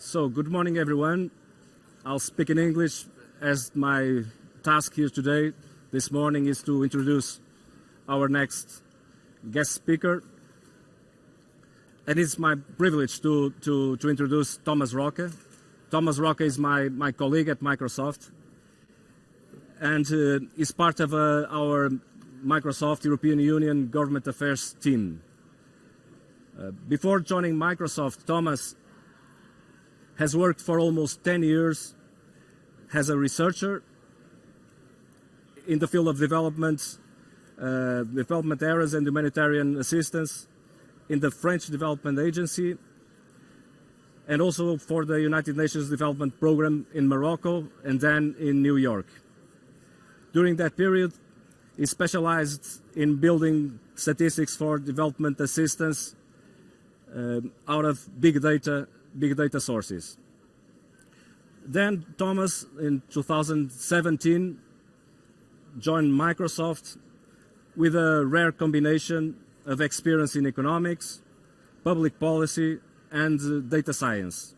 So, good morning, everyone. I'll speak in English as my task here today, this morning, is to introduce our next guest speaker. And it's my privilege to introduce Thomas Roca. Thomas Roca is my colleague at Microsoft and is part of our Microsoft European Union Government Affairs team. Before joining Microsoft, Thomas has worked for almost 10 years as a researcher in the field of development areas and humanitarian assistance in the French Development Agency and also for the United Nations Development Program in Morocco and then in New York. During that period, he specialized in building statistics for development assistance out of big data sources. Then Thomas, in 2017, joined Microsoft with a rare combination of experience in economics, public policy, and data science.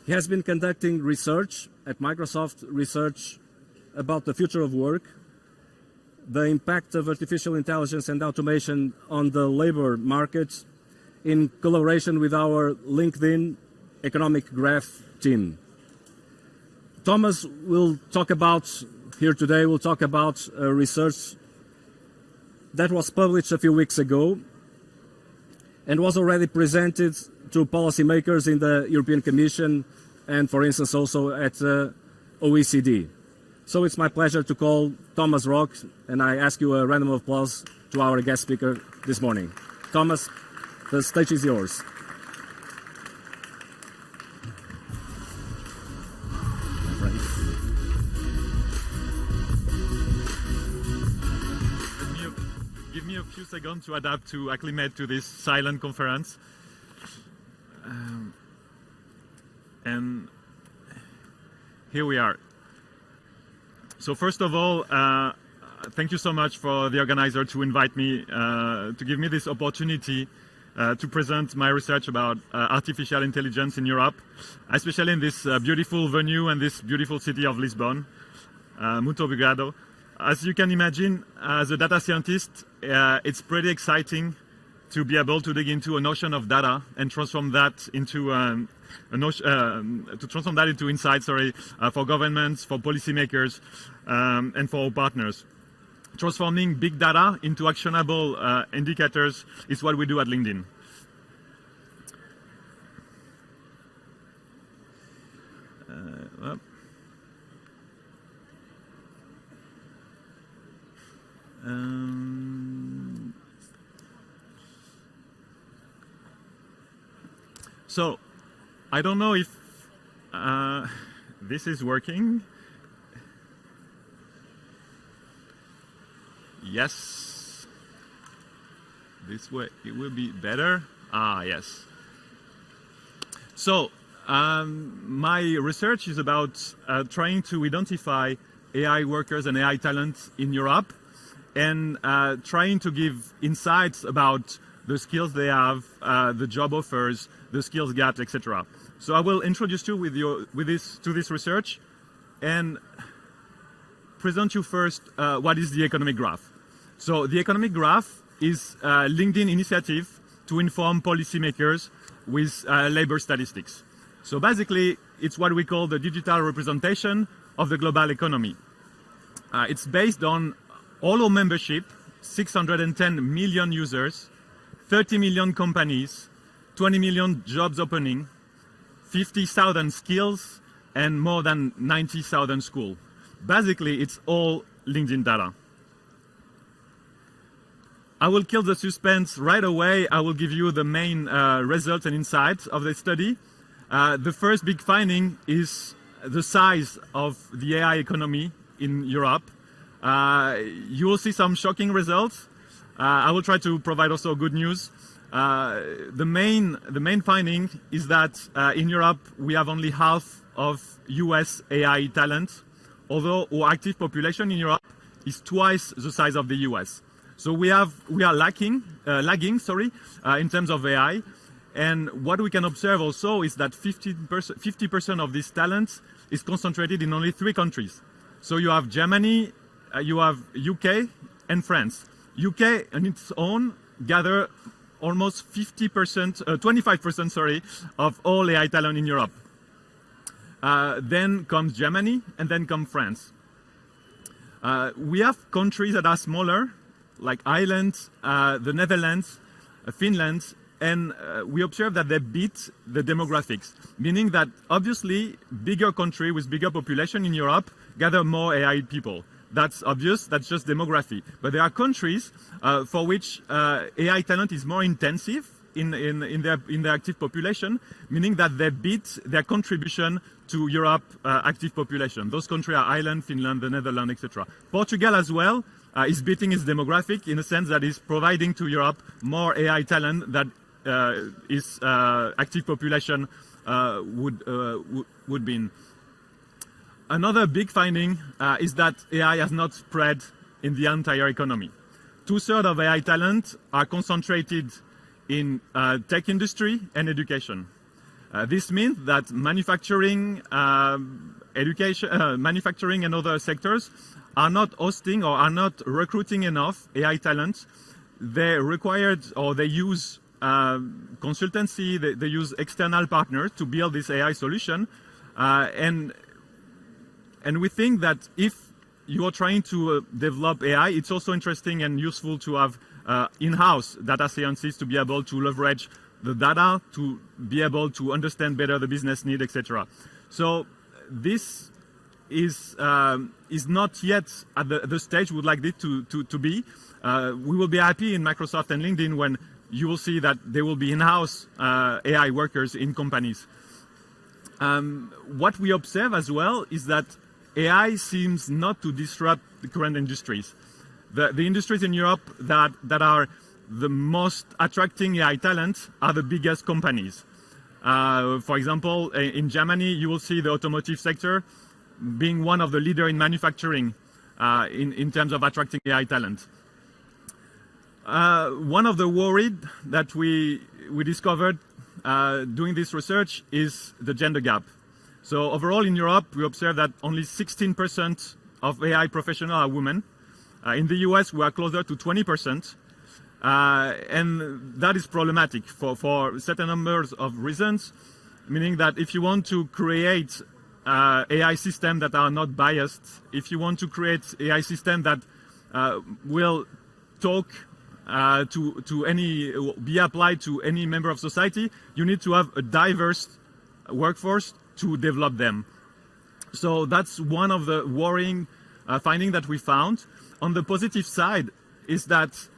He has been conducting research at Microsoft, research about the future of work, the impact of artificial intelligence and automation on the labor market, in collaboration with our LinkedIn Economic Graph team. Thomas will talk about, here today, will talk about research that was published a few weeks ago and was already presented to policymakers in the European Commission and, for instance, also at OECD. So it's my pleasure to call Thomas Roca, and I ask you a round of applause to our guest speaker this morning. Thomas, the stage is yours. Give me a few seconds to adapt, to acclimate to this silent conference. And here we are. So first of all, thank you so much for the organizer to invite me, to give me this opportunity to present my research about artificial intelligence in Europe, especially in this beautiful venue and this beautiful city of Lisbon, muito obrigado. As you can imagine, as a data scientist, it's pretty exciting to be able to dig into an ocean of data and transform that into insights, for governments, for policymakers, and for our partners. Transforming big data into actionable indicators is what we do at LinkedIn. So, I don't know if this is working. Yes. This way it will be better. Yes. So, my research is about trying to identify AI workers and AI talent in Europe and trying to give insights about the skills they have, the job offers, the skills gaps, etc. So I will introduce you to this research and present you first what is the economic graph. So the economic graph is a LinkedIn initiative to inform policymakers with labor statistics. So basically, it's what we call the digital representation of the global economy. It's based on all our membership, 610 million users, 30 million companies, 20 million jobs opening, 50,000 skills, and more than 90,000 schools. Basically, it's all LinkedIn data. I will kill the suspense right away. I will give you the main results and insights of the study. The first big finding is the size of the AI economy in Europe. You will see some shocking results. I will try to provide also good news. The main finding is that in Europe we have only half of US AI talent, although our active population in Europe is twice the size of the US. So we are lagging in terms of AI, And what we can observe also is that 50% of this talent is concentrated in only 3 countries. So you have Germany, you have UK, and France. UK on its own gather almost 25%, sorry, of all AI talent in Europe. Then comes Germany, and then comes France. We have countries that are smaller, like Ireland, the Netherlands, Finland, and we observe that they beat the demographics, meaning that obviously bigger country with bigger population in Europe gather more AI people. That's obvious, that's just demography. But there are countries for which AI talent is more intensive in their active population, meaning that they beat their contribution to Europe active population. Those countries are Ireland, Finland, the Netherlands, etc. Portugal as well is beating its demographic in a sense that is providing to Europe more AI talent that its active population would be in. Another big finding is that AI has not spread in the entire economy. 2/3 of AI talent are concentrated in tech industry and education. This means that manufacturing, manufacturing and other sectors are not hosting or are not recruiting enough AI talent. They required or they use consultancy, they use external partners to build this AI solution. And we think that if you are trying to develop AI, it's also interesting and useful to have in-house data scientists to be able to leverage the data, to be able to understand better the business need, etc. So this is not yet at the stage we would like it to be. We will be happy in Microsoft and LinkedIn when you will see that there will be in-house AI workers in companies. What we observe as well is that AI seems not to disrupt the current industries. The industries in Europe that are the most attracting AI talent are the biggest companies. For example, in Germany, you will see the automotive sector being one of the leaders in manufacturing in terms of attracting AI talent. One of the worries that we discovered doing this research is the gender gap. So overall in Europe, we observe that only 16% of AI professionals are women. In the US, we are closer to 20%. And that is problematic for certain numbers of reasons, meaning that if you want to create AI systems that are not biased, if you want to create AI systems that will talk be applied to any member of society, you need to have a diverse workforce to develop them. So that's one of the worrying findings that we found. On the positive side is that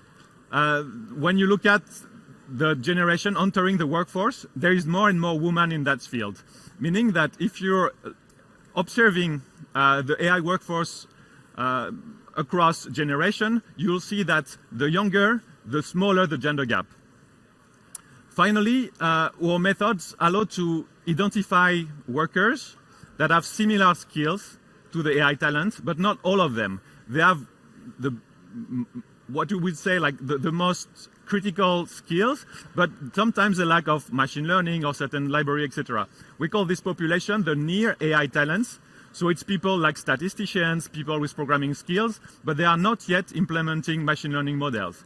when you look at the generation entering the workforce, there is more and more women in that field. Meaning that if you're observing the AI workforce across generation, you'll see that the younger, the smaller the gender gap. Finally, our methods allow to identify workers that have similar skills to the AI talent, but not all of them. They have what you would say like the most critical skills, but sometimes a lack of machine learning or certain library, etc. We call this population the near AI talents. So it's people like statisticians, people with programming skills, but they are not yet implementing machine learning models.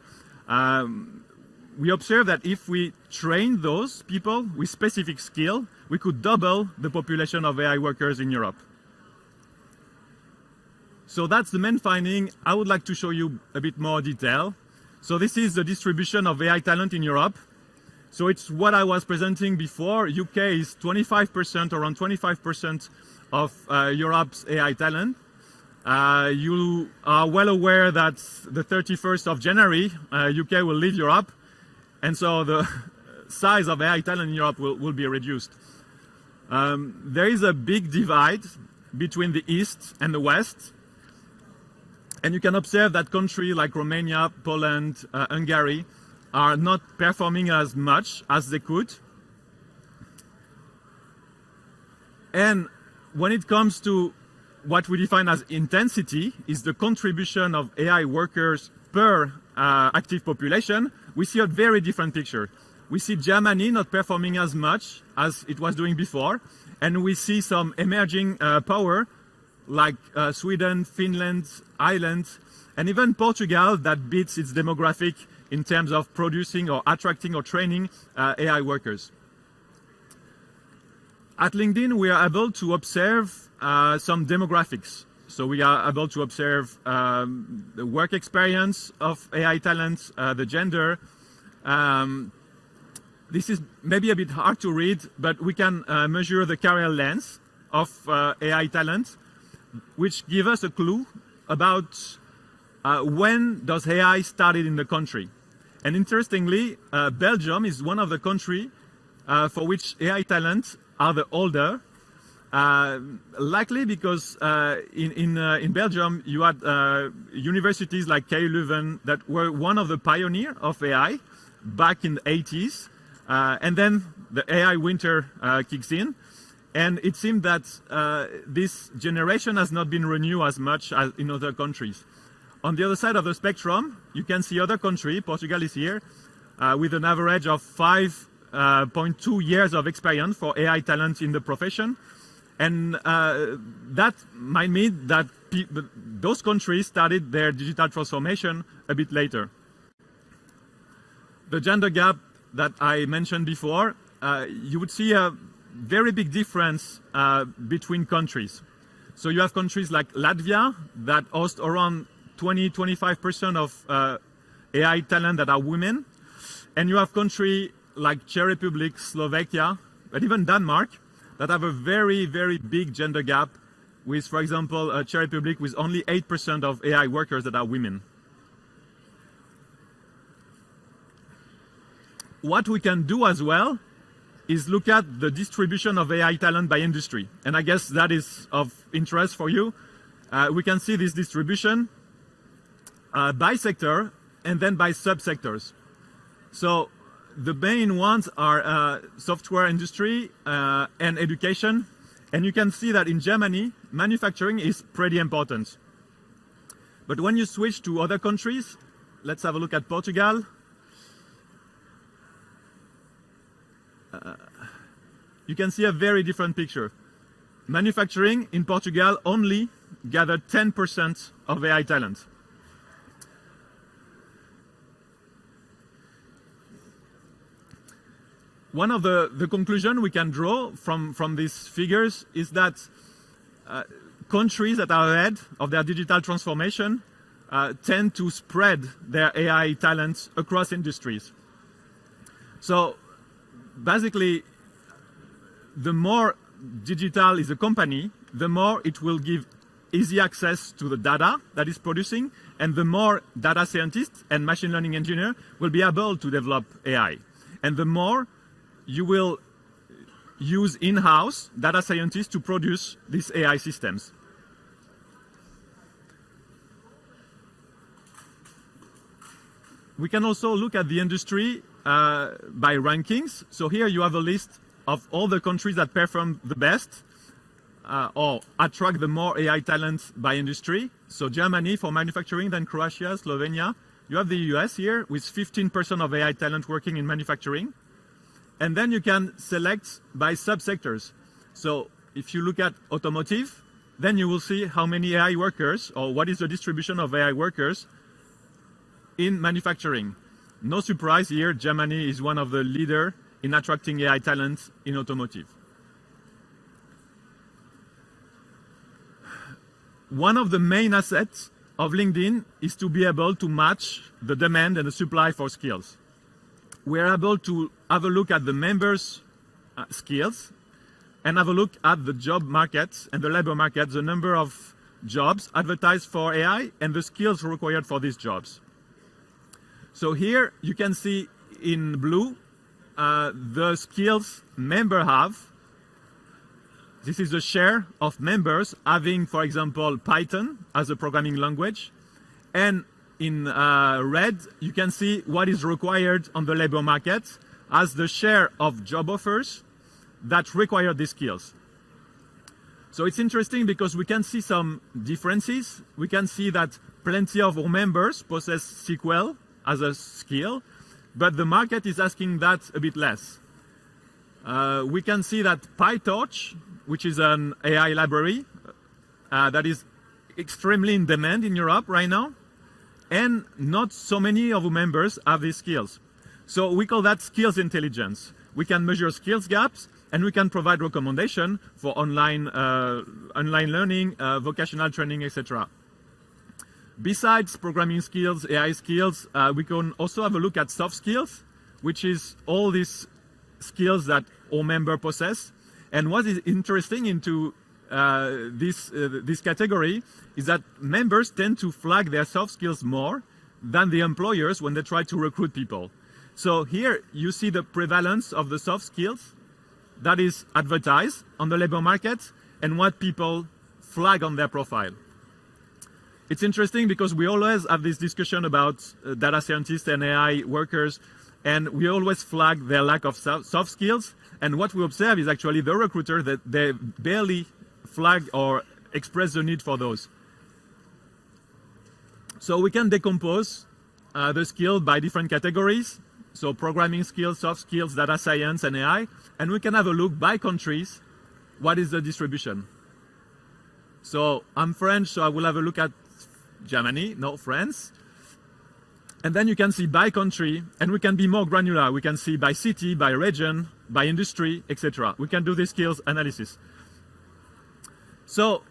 We observe that if we train those people with specific skill, we could double the population of AI workers in Europe. So that's the main finding. I would like to show you a bit more detail. So this is the distribution of AI talent in Europe. So it's what I was presenting before. UK is 25%, around 25% of Europe's AI talent. You are well aware that the 31st of January, UK will leave Europe. And so the size of AI talent in Europe will be reduced. There is a big divide between the East and the West. And you can observe that countries like Romania, Poland, Hungary are not performing as much as they could. And when it comes to what we define as intensity, is the contribution of AI workers per active population, we see a very different picture. We see Germany not performing as much as it was doing before, and we see some emerging power like Sweden, Finland, Ireland, and even Portugal that beats its demographic in terms of producing or attracting or training AI workers. At LinkedIn, we are able to observe some demographics. So we are able to observe the work experience of AI talents, the gender. This is maybe a bit hard to read, but we can measure the career length of AI talent, which give us a clue about when does AI started in the country. And interestingly, Belgium is one of the countries for which AI talents are the older, likely because in Belgium you had universities like KU Leuven that were one of the pioneers of AI back in the 80s. And then the AI winter kicks in, and it seems that this generation has not been renewed as much as in other countries. On the other side of the spectrum, you can see other countries, Portugal is here, with an average of 5.2 years of experience for AI talent in the profession. And that might mean that those countries started their digital transformation a bit later. The gender gap that I mentioned before, you would see a very big difference between countries. So you have countries like Latvia that host around 20-25% of AI talent that are women. And you have countries like Czech Republic, Slovakia, but even Denmark that have a very, very big gender gap with, for example, Czech Republic with only 8% of AI workers that are women. What we can do as well is look at the distribution of AI talent by industry. And I guess that is of interest for you. We can see this distribution by sector and then by subsectors. So the main ones are software industry and education. And you can see that in Germany, manufacturing is pretty important. But when you switch to other countries, let's have a look at Portugal. You can see a very different picture. Manufacturing in Portugal only gathered 10% of AI talent. One of the conclusion we can draw from these figures is that countries that are ahead of their digital transformation tend to spread their AI talents across industries. So basically, the more digital is a company, the more it will give easy access to the data that is producing, and the more data scientists and machine learning engineers will be able to develop AI. And the more you will use in-house data scientists to produce these AI systems. We can also look at the industry by rankings. So here you have a list of all the countries that perform the best or attract the more AI talent by industry. So Germany for manufacturing, then Croatia, Slovenia. You have the US here with 15% of AI talent working in manufacturing. And then you can select by subsectors. So if you look at automotive, then you will see how many AI workers or what is the distribution of AI workers in manufacturing. No surprise here, Germany is one of the leaders in attracting AI talent in automotive. One of the main assets of LinkedIn is to be able to match the demand and the supply for skills. We are able to have a look at the members' skills and have a look at the job market and the labor market, the number of jobs advertised for AI and the skills required for these jobs. So here you can see in blue the skills members have. This is the share of members having, for example, Python as a programming language. And in red, you can see what is required on the labor market as the share of job offers that require these skills. So it's interesting because we can see some differences. We can see that plenty of our members possess SQL as a skill. but the market is asking that a bit less. We can see that PyTorch, which is an AI library that is extremely in demand in Europe right now, and not so many of our members have these skills. So we call that skills intelligence. We can measure skills gaps, and we can provide recommendation for online learning, vocational training, etc. Besides programming skills, AI skills, we can also have a look at soft skills, which is all these skills that all members possess. And what is interesting into this category is that members tend to flag their soft skills more than the employers when they try to recruit people. So here you see the prevalence of the soft skills that is advertised on the labor market and what people flag on their profile. It's interesting because we always have this discussion about data scientists and AI workers, and we always flag their lack of soft skills. And what we observe is actually the recruiter that they barely flag or express the need for those. So we can decompose the skill by different categories. So programming skills, soft skills, data science, and AI. And we can have a look by countries. What is the distribution? So I'm French, so I will have a look at Germany, no, France. And then you can see by country, and we can be more granular. We can see by city, by region, by industry, etc. We can do this skills analysis. So,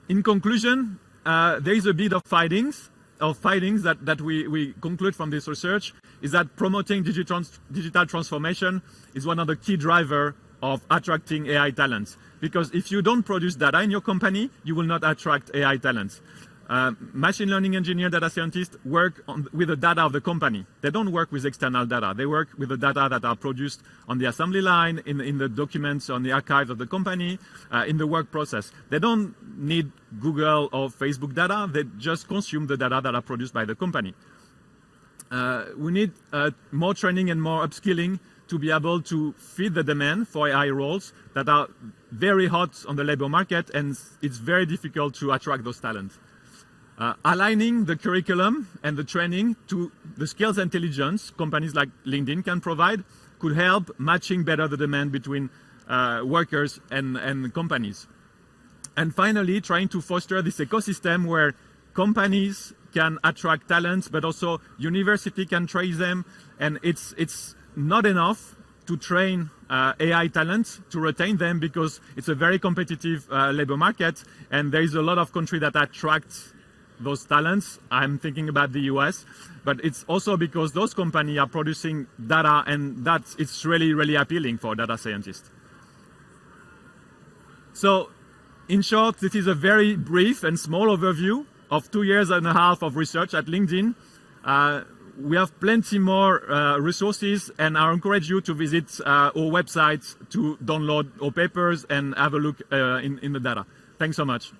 in conclusion, there is a bit of findings that we conclude from this research is that promoting digital transformation is one of the key drivers of attracting AI talents. Because if you don't produce data in your company, you will not attract AI talents. Machine learning engineer, data scientists work with the data of the company. They don't work with external data. They work with the data that are produced on the assembly line, in the documents, on the archives of the company, in the work process. They don't need Google or Facebook data. They just consume the data that are produced by the company. We need more training and more upskilling to be able to feed the demand for AI roles that are very hot on the labor market, and it's very difficult to attract those talents. Aligning the curriculum and the training to the skills intelligence companies like LinkedIn can provide could help matching better the demand between workers and companies. And finally, trying to foster this ecosystem where companies can attract talents, but also university can train them. And it's not enough to train AI talent to retain them because it's a very competitive labor market, and there is a lot of countries that attract those talents. I'm thinking about the US, but it's also because those companies are producing data, and it's really, really appealing for data scientists. So in short, this is a very brief and small overview of 2.5 years of research at LinkedIn. We have plenty more resources, and I encourage you to visit our website to download our papers and have a look in the data. Thanks so much.